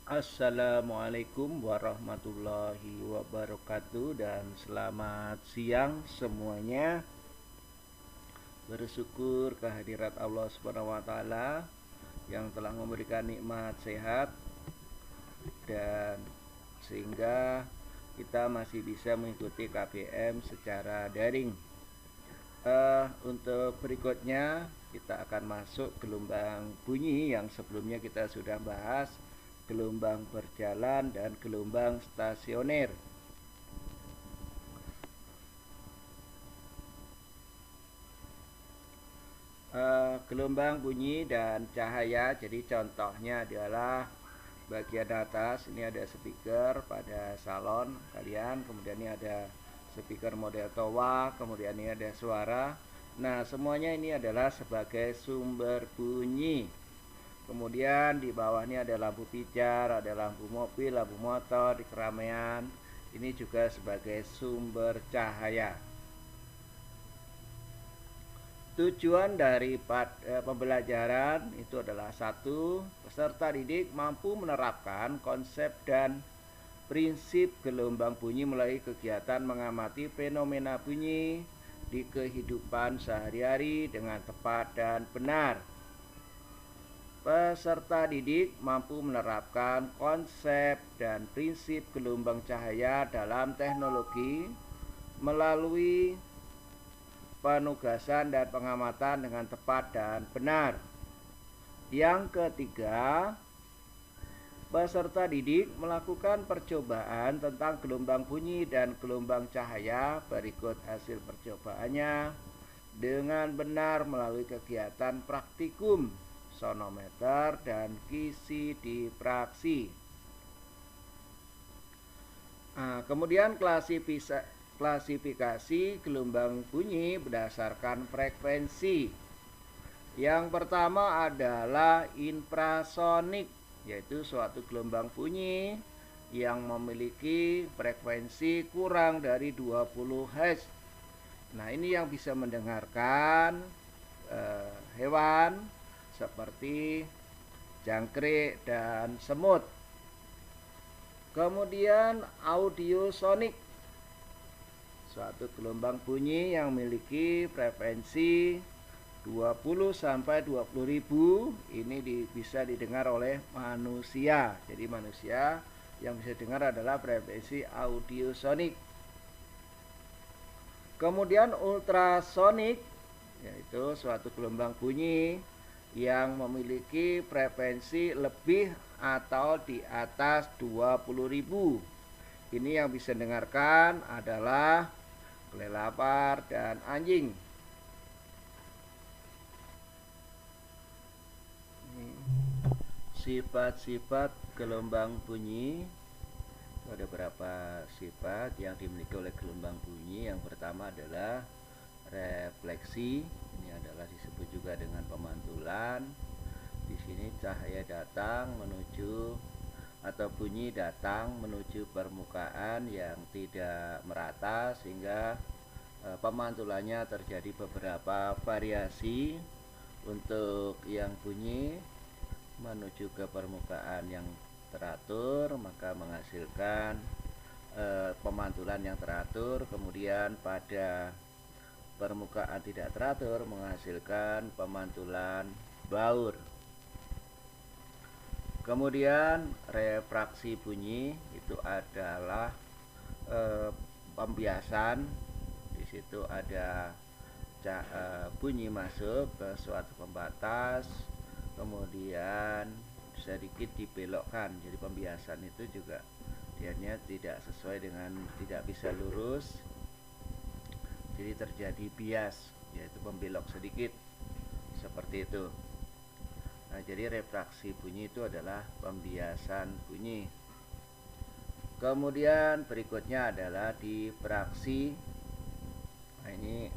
Assalamualaikum warahmatullahi wabarakatuh dan selamat siang semuanya. Bersyukur kehadirat Allah Subhanahu wa taala yang telah memberikan nikmat sehat dan sehingga kita masih bisa mengikuti KBM secara daring. Untuk berikutnya kita akan masuk gelombang bunyi yang sebelumnya kita sudah bahas, gelombang berjalan dan gelombang stasioner. Gelombang bunyi dan cahaya, jadi contohnya adalah bagian atas ini ada speaker pada salon kalian, kemudian ini ada speaker model toa, kemudian ini ada suara. Nah, semuanya ini adalah sebagai sumber bunyi. Kemudian di bawahnya ada lampu pijar, ada lampu mobil, lampu motor di keramaian. Ini juga sebagai sumber cahaya. Tujuan dari pembelajaran itu adalah satu, peserta didik mampu menerapkan konsep dan prinsip gelombang bunyi melalui kegiatan mengamati fenomena bunyi di kehidupan sehari-hari dengan tepat dan benar. Peserta didik mampu menerapkan konsep dan prinsip gelombang cahaya dalam teknologi melalui penugasan dan pengamatan dengan tepat dan benar. Yang ketiga, peserta didik melakukan percobaan tentang gelombang bunyi dan gelombang cahaya. Berikut hasil percobaannya dengan benar melalui kegiatan praktikum sonometer dan kisi dipraksi. Kemudian klasifikasi gelombang bunyi berdasarkan frekuensi. Yang pertama adalah infrasonik, yaitu suatu gelombang bunyi yang memiliki frekuensi kurang dari 20 Hz. Nah, ini yang bisa mendengarkan hewan seperti jangkrik dan semut. Kemudian audiosonik, suatu gelombang bunyi yang memiliki frekuensi 20 sampai 20.000. Ini bisa didengar oleh manusia. Jadi manusia yang bisa dengar adalah frekuensi audiosonik. Kemudian ultrasonik, yaitu suatu gelombang bunyi yang memiliki frekuensi lebih atau di atas 20.000. Ini yang bisa dengarkan adalah kelelawar dan anjing. Sifat-sifat gelombang bunyi, ada beberapa sifat yang dimiliki oleh gelombang bunyi. Yang pertama adalah refleksi. Ini adalah disebut juga dengan pemantulan. Di sini cahaya datang menuju atau bunyi datang menuju permukaan yang tidak merata, sehingga pemantulannya terjadi beberapa variasi. Untuk yang bunyi menuju ke permukaan yang teratur, maka menghasilkan pemantulan yang teratur. Kemudian pada permukaan tidak teratur menghasilkan pemantulan baur. Kemudian refraksi bunyi itu adalah pembiasan. Di situ ada bunyi masuk ke suatu pembatas, kemudian sedikit dibelokkan. Jadi pembiasan itu juga dianya tidak sesuai dengan, tidak bisa lurus, jadi terjadi bias, yaitu membelok sedikit seperti itu. Nah, jadi refraksi bunyi itu adalah pembiasan bunyi. Kemudian berikutnya adalah difraksi. Nah, ini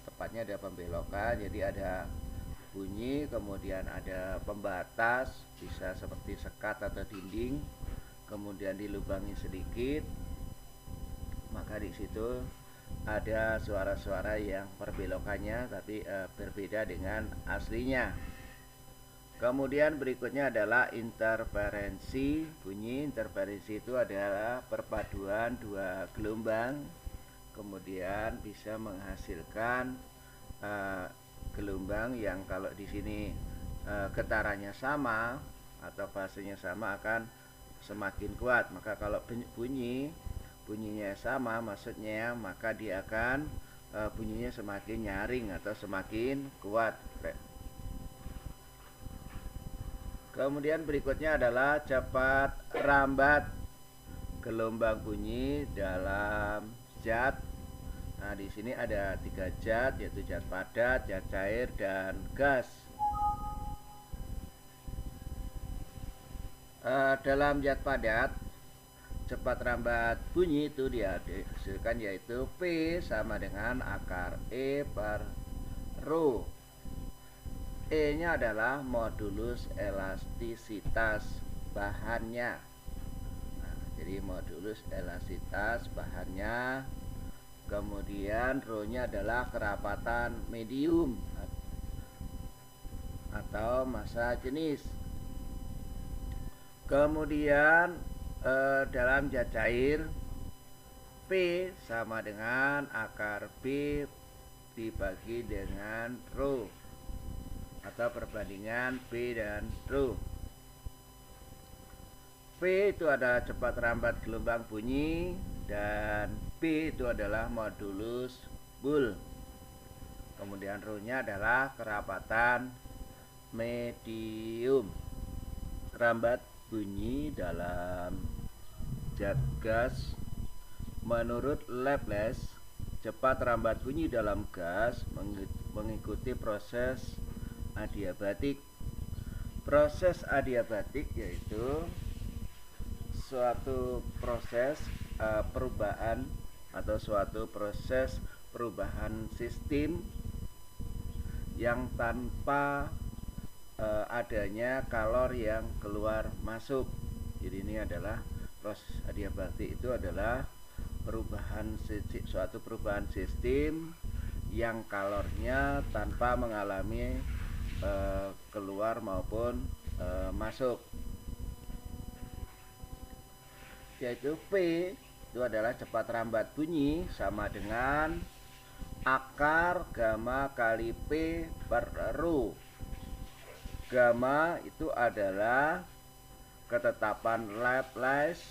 tepatnya ada pembelokan, jadi ada bunyi, kemudian ada pembatas, bisa seperti sekat atau dinding, kemudian dilubangi sedikit, maka di situ ada suara-suara yang perbelokannya tapi berbeda dengan aslinya. Kemudian berikutnya adalah interferensi bunyi. Interferensi itu adalah perpaduan dua gelombang, kemudian bisa menghasilkan gelombang yang kalau di sini getarannya sama atau fasenya sama akan semakin kuat. Maka kalau bunyinya sama, maksudnya maka dia akan bunyinya semakin nyaring atau semakin kuat. Kemudian berikutnya adalah cepat rambat gelombang bunyi dalam zat. Nah, di sini ada 3 zat, yaitu zat padat, zat cair, dan gas. Dalam zat padat, cepat rambat bunyi itu dihasilkan yaitu P sama dengan akar E per rho. E nya adalah modulus elastisitas bahannya. Nah, jadi modulus elastisitas bahannya. Kemudian rho nya adalah kerapatan medium atau massa jenis. Kemudian dalam zat cair, P sama dengan akar B dibagi dengan rho atau perbandingan P dan rho. P itu adalah cepat rambat gelombang bunyi dan B itu adalah modulus Boole. Kemudian rho nya adalah kerapatan medium. Rambat bunyi dalam zat gas. Menurut Laplace, cepat rambat bunyi dalam gas mengikuti proses adiabatik. Proses adiabatik yaitu suatu proses perubahan atau suatu proses perubahan sistem yang tanpa adanya kalor yang keluar masuk. Jadi ini adalah proses adiabatik, itu adalah suatu perubahan sistem yang kalornya tanpa mengalami keluar maupun masuk, yaitu P itu adalah cepat rambat bunyi sama dengan akar gamma kali P per rho. Gamma itu adalah ketetapan Laplace,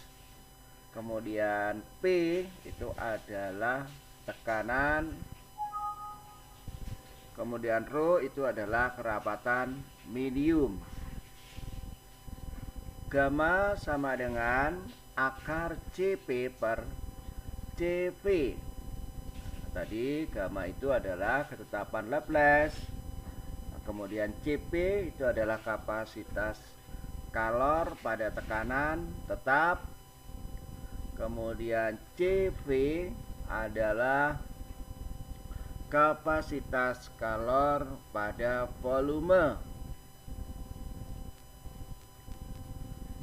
kemudian P itu adalah tekanan, kemudian rho itu adalah kerapatan medium. Gamma sama dengan akar CP per CP. Tadi gamma itu adalah ketetapan Laplace, kemudian CP itu adalah kapasitas kalor pada tekanan tetap, kemudian CV adalah kapasitas kalor pada volume.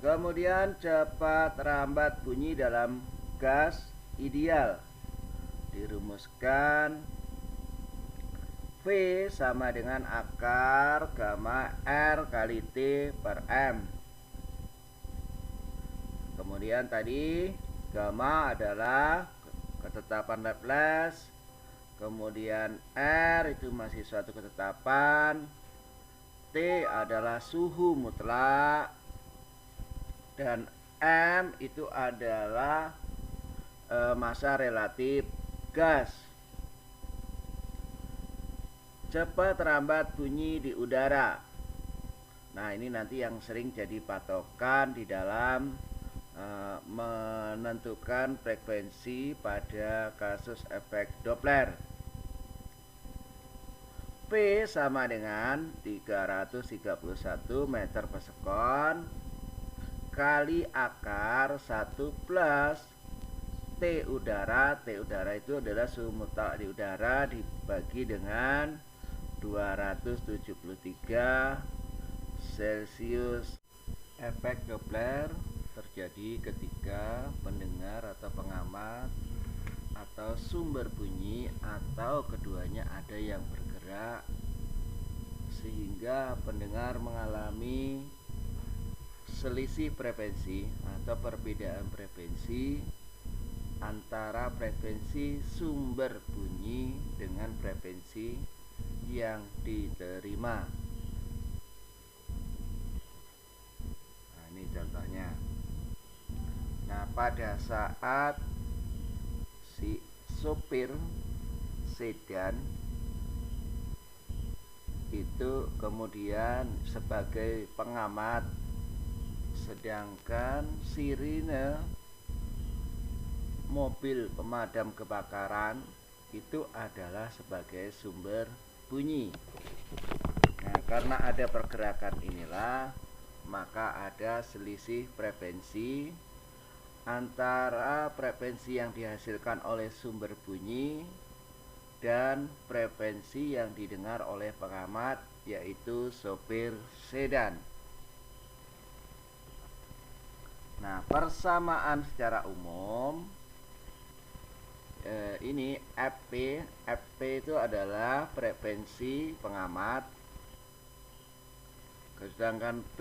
Kemudian cepat rambat bunyi dalam gas ideal dirumuskan V sama dengan akar gamma R kali T per M. Kemudian tadi gamma adalah ketetapan Laplace, kemudian R itu masih suatu ketetapan, T adalah suhu mutlak, dan M itu adalah massa relatif gas. Cepat rambat bunyi di udara. Nah, ini nanti yang sering jadi patokan di dalam menentukan frekuensi pada kasus efek Doppler. P sama dengan 331 meter per sekon kali akar 1 plus T udara. T udara itu adalah suhu mutlak di udara dibagi dengan 273 Celcius. Efek Doppler terjadi ketika pendengar atau pengamat atau sumber bunyi atau keduanya ada yang bergerak sehingga pendengar mengalami selisih frekuensi atau perbedaan frekuensi antara frekuensi sumber bunyi dengan frekuensi yang diterima. Nah, ini contohnya. Nah, pada saat si sopir sedan itu kemudian sebagai pengamat, sedangkan sirine mobil pemadam kebakaran itu adalah sebagai sumber bunyi. Nah, karena ada pergerakan inilah, maka ada selisih frekuensi antara frekuensi yang dihasilkan oleh sumber bunyi dan frekuensi yang didengar oleh pengamat, yaitu sopir sedan. Nah, persamaan secara umum ini FP itu adalah frekuensi pengamat, sedangkan P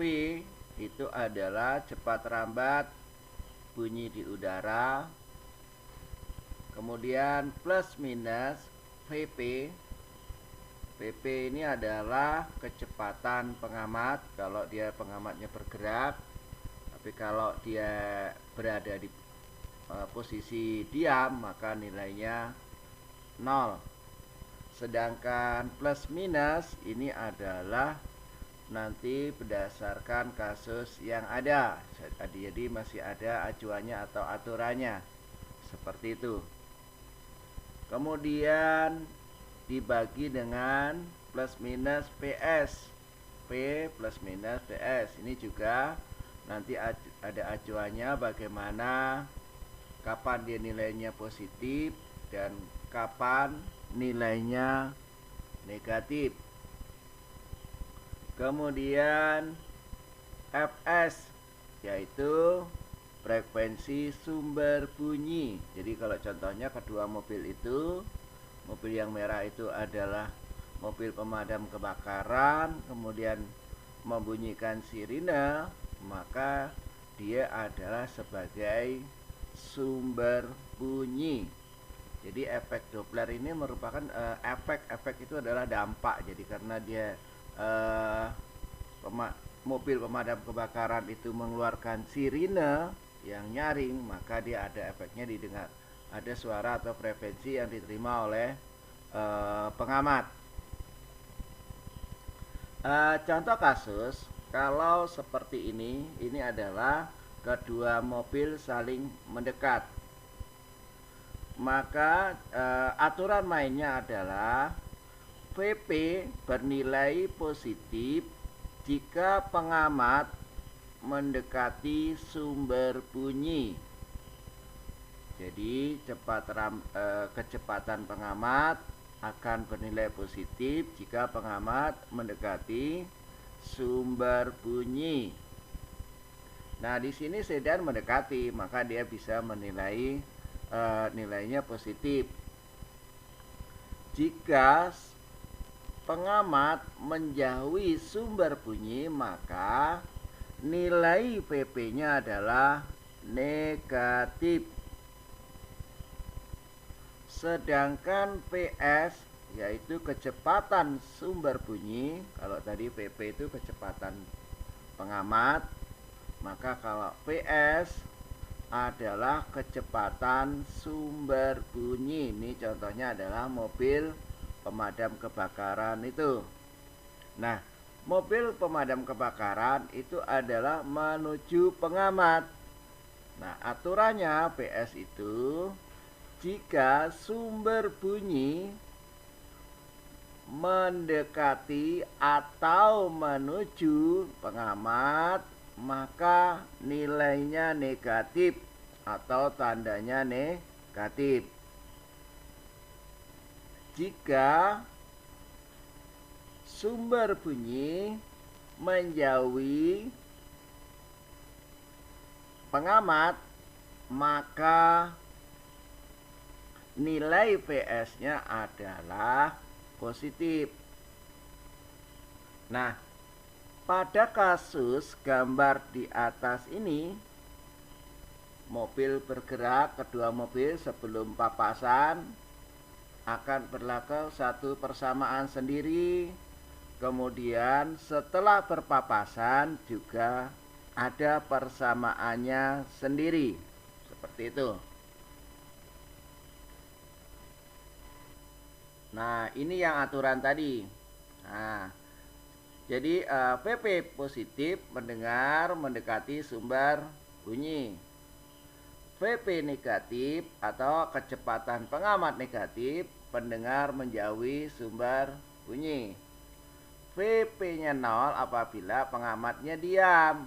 itu adalah cepat lambat bunyi di udara. Kemudian plus minus VP ini adalah kecepatan pengamat kalau dia pengamatnya bergerak, tapi kalau dia berada di posisi diam maka nilainya 0. Sedangkan plus minus ini adalah nanti berdasarkan kasus yang ada, jadi masih ada acuannya atau aturannya seperti itu. Kemudian dibagi dengan plus minus PS, P plus minus PS. Ini juga nanti ada acuannya bagaimana, kapan dia nilainya positif dan kapan nilainya negatif. Kemudian FS yaitu frekuensi sumber bunyi. Jadi kalau contohnya kedua mobil itu, mobil yang merah itu adalah mobil pemadam kebakaran, kemudian membunyikan sirine, maka dia adalah sebagai sumber bunyi. Jadi efek Doppler ini merupakan efek itu adalah dampak. Jadi karena dia mobil pemadam kebakaran itu mengeluarkan sirine yang nyaring, maka dia ada efeknya didengar, ada suara atau frekuensi yang diterima oleh pengamat. Contoh kasus kalau seperti ini adalah kedua mobil saling mendekat, maka aturan mainnya adalah VP bernilai positif jika pengamat mendekati sumber bunyi. Jadi kecepatan pengamat akan bernilai positif jika pengamat mendekati sumber bunyi. Nah, di sini sedan mendekati, maka dia bisa menilai nilainya positif. Jika pengamat menjauhi sumber bunyi, maka nilai PP-nya adalah negatif. Sedangkan PS yaitu kecepatan sumber bunyi, kalau tadi PP itu kecepatan pengamat, maka kalau PS adalah kecepatan sumber bunyi. Ini contohnya adalah mobil pemadam kebakaran itu. Nah, mobil pemadam kebakaran itu adalah menuju pengamat. Nah, aturannya PS itu jika sumber bunyi mendekati atau menuju pengamat, maka nilainya negatif atau tandanya negatif. Jika sumber bunyi menjauhi pengamat, maka nilai PS-nya adalah positif. Nah, pada kasus gambar di atas ini, mobil bergerak, kedua mobil sebelum papasan akan berlaku satu persamaan sendiri. Kemudian setelah berpapasan juga ada persamaannya sendiri. Seperti itu. Nah, ini yang aturan tadi. Nah, jadi PP positif mendengar mendekati sumber bunyi. VP negatif atau kecepatan pengamat negatif pendengar menjauhi sumber bunyi. VP-nya 0 apabila pengamatnya diam.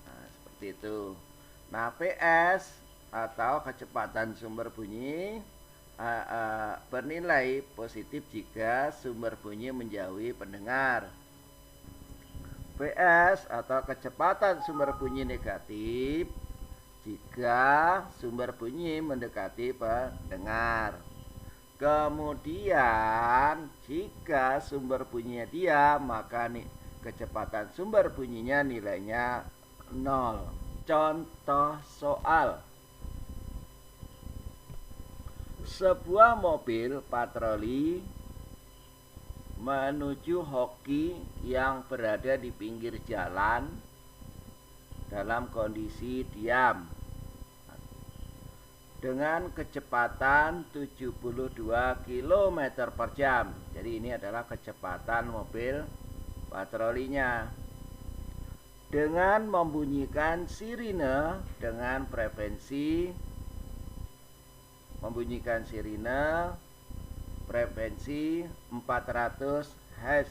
Nah, seperti itu. Nah, PS atau kecepatan sumber bunyi bernilai positif jika sumber bunyi menjauhi pendengar. PS atau kecepatan sumber bunyi negatif jika sumber bunyi mendekati pendengar. Kemudian jika sumber bunyinya diam, maka kecepatan sumber bunyinya nilainya 0. Contoh soal. Sebuah mobil patroli menuju hoki yang berada di pinggir jalan dalam kondisi diam dengan kecepatan 72 km per jam. Jadi ini adalah kecepatan mobil patrolinya. Dengan membunyikan sirine dengan frekuensi 400 Hz.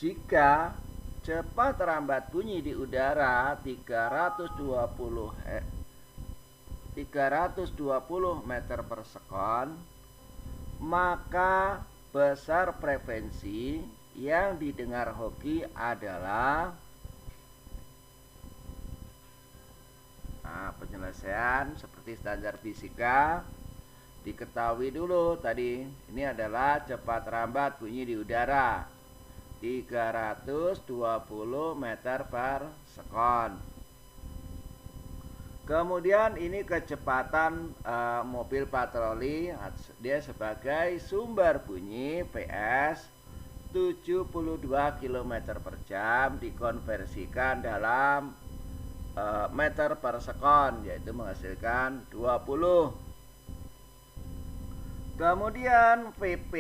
Jika cepat lambat bunyi di udara 320 meter per sekon, maka besar frekuensi yang didengar hoki adalah penyelesaian seperti standar fisika. Diketahui dulu tadi, ini adalah cepat lambat bunyi di udara 320 meter per sekon. Kemudian ini kecepatan mobil patroli, dia sebagai sumber bunyi PS 72 km per jam dikonversikan dalam meter per sekon, yaitu menghasilkan 20. Kemudian VP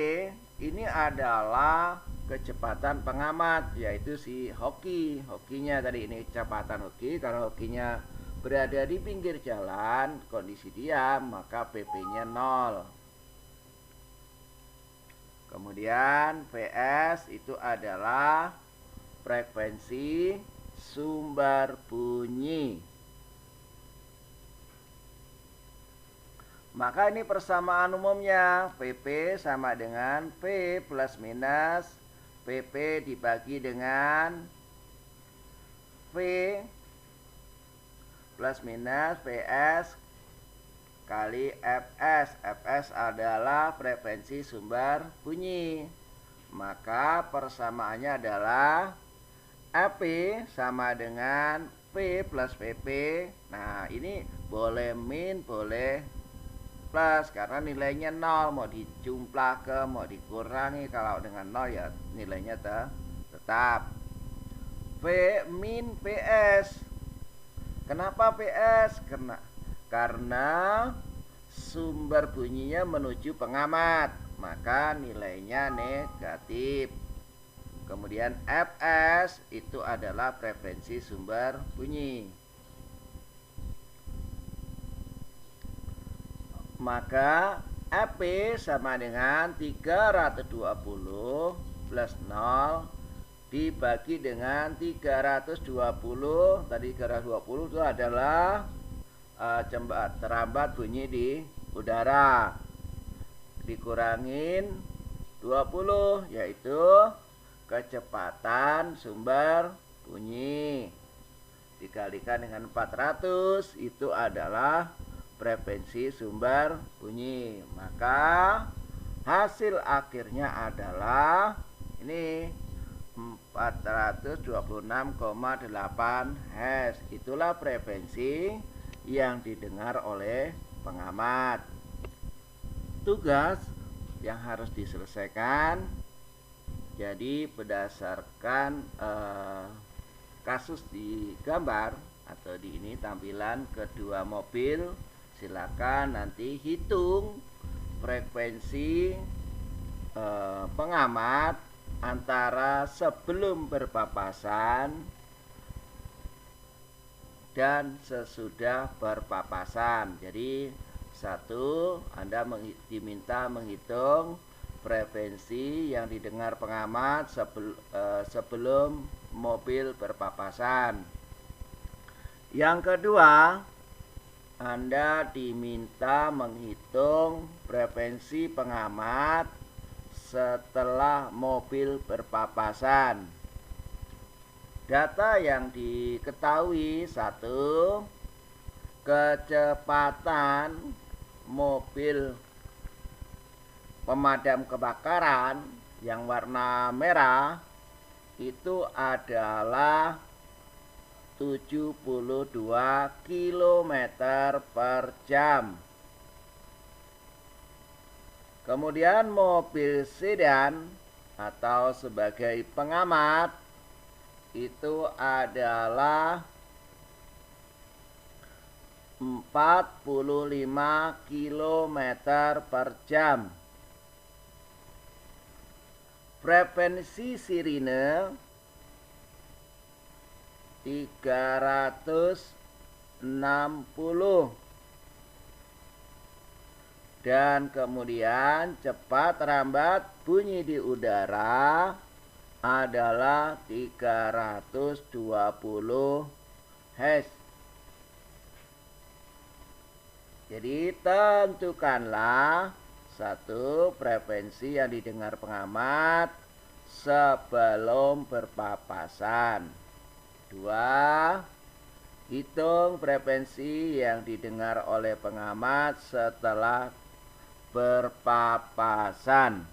ini adalah kecepatan pengamat, yaitu si hokinya tadi. Ini kecepatan hoki, kalau hokinya berada di pinggir jalan kondisi diam, maka PP-nya 0. Kemudian VS itu adalah frekuensi sumber bunyi. Maka ini persamaan umumnya, PP sama dengan P plus minus PP dibagi dengan V plus minus PS kali Fs. Fs adalah frekuensi sumber bunyi. Maka persamaannya adalah AP sama dengan P plus PP. Nah, ini boleh min, boleh plus, karena nilainya 0. Mau dijumlah ke, mau dikurangi, kalau dengan 0 ya nilainya tetap. V min PS. Kenapa PS? Karena sumber bunyinya menuju pengamat, maka nilainya negatif. Kemudian Fs itu adalah frekuensi sumber bunyi. Maka Fp sama dengan 320 plus 0 dibagi dengan 320. Tadi 320 itu adalah terambat bunyi di udara, dikurangin 20, yaitu kecepatan sumber bunyi, dikalikan dengan 400, itu adalah frekuensi sumber bunyi. Maka hasil akhirnya adalah Ini 426,8 Hz. Itulah frekuensi yang didengar oleh pengamat. Tugas yang harus diselesaikan, jadi berdasarkan kasus di gambar atau di ini tampilan kedua mobil, silakan nanti hitung frekuensi pengamat antara sebelum berpapasan dan sesudah berpapasan. Jadi satu, Anda diminta menghitung frekuensi yang didengar pengamat sebelum mobil berpapasan. Yang kedua, Anda diminta menghitung frekuensi pengamat setelah mobil berpapasan. Data yang diketahui: satu, kecepatan mobil pemadam kebakaran yang warna merah itu adalah 72 km per jam. Kemudian mobil sedan atau sebagai pengamat itu adalah 45 km per jam. Frekuensi sirine 360. Dan kemudian cepat lambat bunyi di udara adalah 320 Hz. Jadi tentukanlah satu, frekuensi yang didengar pengamat sebelum berpapasan. Dua, hitung frekuensi yang didengar oleh pengamat setelah berpapasan.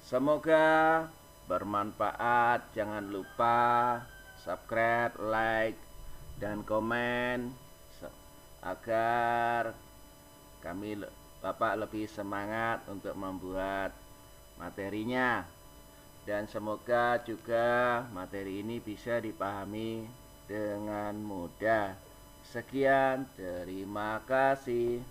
Semoga bermanfaat. Jangan lupa subscribe, like, dan komen agar Bapak lebih semangat untuk membuat materinya. Dan semoga juga materi ini bisa dipahami dengan mudah. Sekian, terima kasih.